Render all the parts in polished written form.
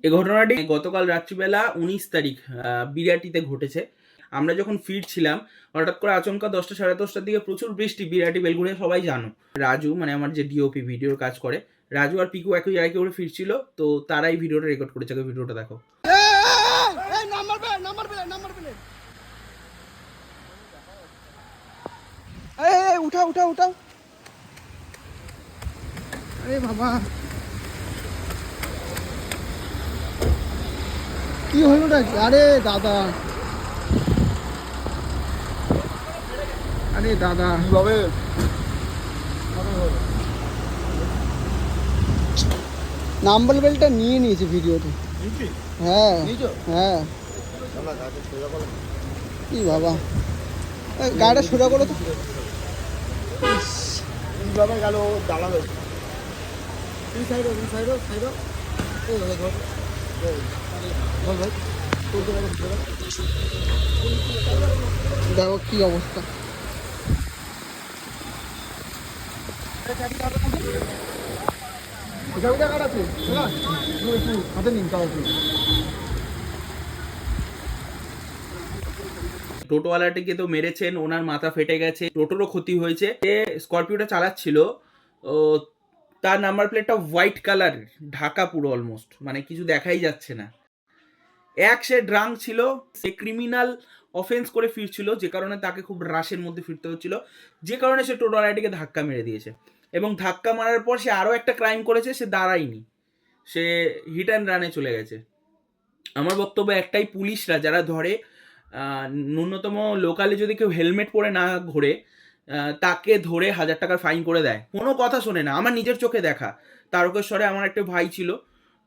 এই ঘটনাটি গতকাল রাত্রিবেলা 19 তারিখ বিরাটিতে ঘটেছে। আমরা যখন ফিরছিলাম হঠাৎ করে আচমকা 10টা সাড়ে 10টার দিকে প্রচুর বৃষ্টি, বিরাটি বেলঘড়িয়া সবাই জানো। রাজু মানে আমার যে ডিওপি ভিডিওর কাজ করে, রাজু আর পিকু একই জায়গায় করে ফিরছিল, তো তারাই ভিডিওটা রেকর্ড করেছে। ভিডিওটা দেখো। উঠা উঠা উঠা, আরে বাবা কি হলো নাকি? আরে দাদা, আরে দাদা কিভাবে নাম্বার বেলটা নিয়ে নিয়েছে ভিডিওতে। হ্যাঁ হ্যাঁ, কি বাবা, গাড়িটা সোজা করো তো। কিভাবে গেল দাঁড়াবে? তুই সাইডো, তুই সাইডো, সাইডো। দেখো কি অবস্থা। হাতে নিন তাও। টোটোওয়ালাটিকে তো মেরেছেন, ওনার মাথা ফেটে গেছে, টোটোরও ক্ষতি হয়েছে। যে স্করপিওটা চালাচ্ছিল, ও তার নাম্বার প্লেটটা হোয়াইট কালার, ঢাকা পুরো অলমোস্ট, মানে কিছু দেখাই যাচ্ছে না। সে ড্রাঙ্ক ছিল, সে ক্রিমিনাল অফেন্স করে ফিরছিল, যে কারণে তাকে খুব রাশের মধ্যে ফিরতে হচ্ছিল, যে কারণে সে টোটোওয়ালাটিকে ধাক্কা মেরে দিয়েছে। এবং ধাক্কা মারার পর সে আরও একটা ক্রাইম করেছে, সে দাঁড়ায়নি, সে হিট অ্যান্ড রানে চলে গেছে। আমার বক্তব্য একটাই, পুলিশরা যারা ধরে, ন্যূনতম লোকালে যদি কেউ হেলমেট পরে না ঘোরে, তাকে ধরে 1000 টাকার ফাইন করে দেয়, কোনো কথা শোনে না। আমার নিজের চোখে দেখা, তারকেশ্বরে আমার একটা ভাই ছিল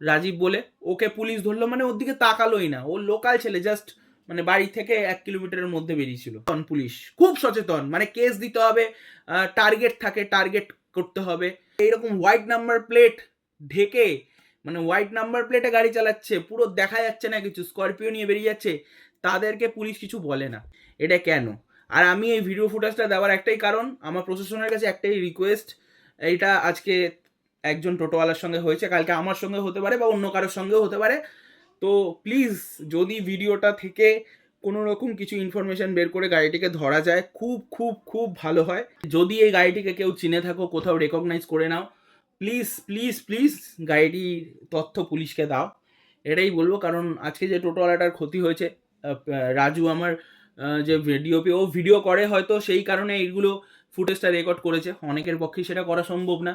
রাজীব বলে, ওকে পুলিশ ধরলো, মানে ওর দিকে তাকালোই না। ও লোকাল ছেলে, জাস্ট মানে বাড়ি থেকে 1 কিলোমিটারের মধ্যে বেরিয়েছিল। পুলিশ খুব সচেতন, মানে কেস দিতে হবে, টার্গেট থাকে, টার্গেট করতে হবে। এইরকম হোয়াইট নাম্বার প্লেট ঢেকে, মানে হোয়াইট নাম্বার প্লেটে গাড়ি চালাচ্ছে, পুরো দেখা যাচ্ছে না কিছু, স্করপিও নিয়ে বেরিয়ে যাচ্ছে, তাদেরকে পুলিশ কিছু বলে না। এটা কেন? আর আমি এই ভিডিও ফুটেজটা দেওয়ার একটাই কারণ, আমার প্রশাসনের কাছে একটাই রিকোয়েস্ট, এইটা আজকে একজন টোটোওয়ালার সঙ্গে হয়েছে, কালকে আমার সঙ্গে হতে পারে বা অন্য কারোর সঙ্গেও হতে পারে। তো প্লিজ, যদি ভিডিওটা থেকে কোনো রকম কিছু ইনফরমেশন বের করে গাড়িটিকে ধরা যায়, খুব খুব খুব ভালো হয়। যদি এই গাড়িটিকে কেউ চিনে থাকো, কোথাও রেকগনাইজ করে নাও, প্লিজ প্লিজ প্লিজ গাড়িটির তথ্য পুলিশকে দাও। এটাই বলবো, কারণ আজকে যে টোটোওয়ালাটার ক্ষতি হয়েছে, রাজু আমার যে ডিওপি, ও ভিডিও করে হয়তো, সেই কারণে এইগুলো ফুটেজটা রেকর্ড করেছে। অনেকের পক্ষেই সেটা করা সম্ভব না।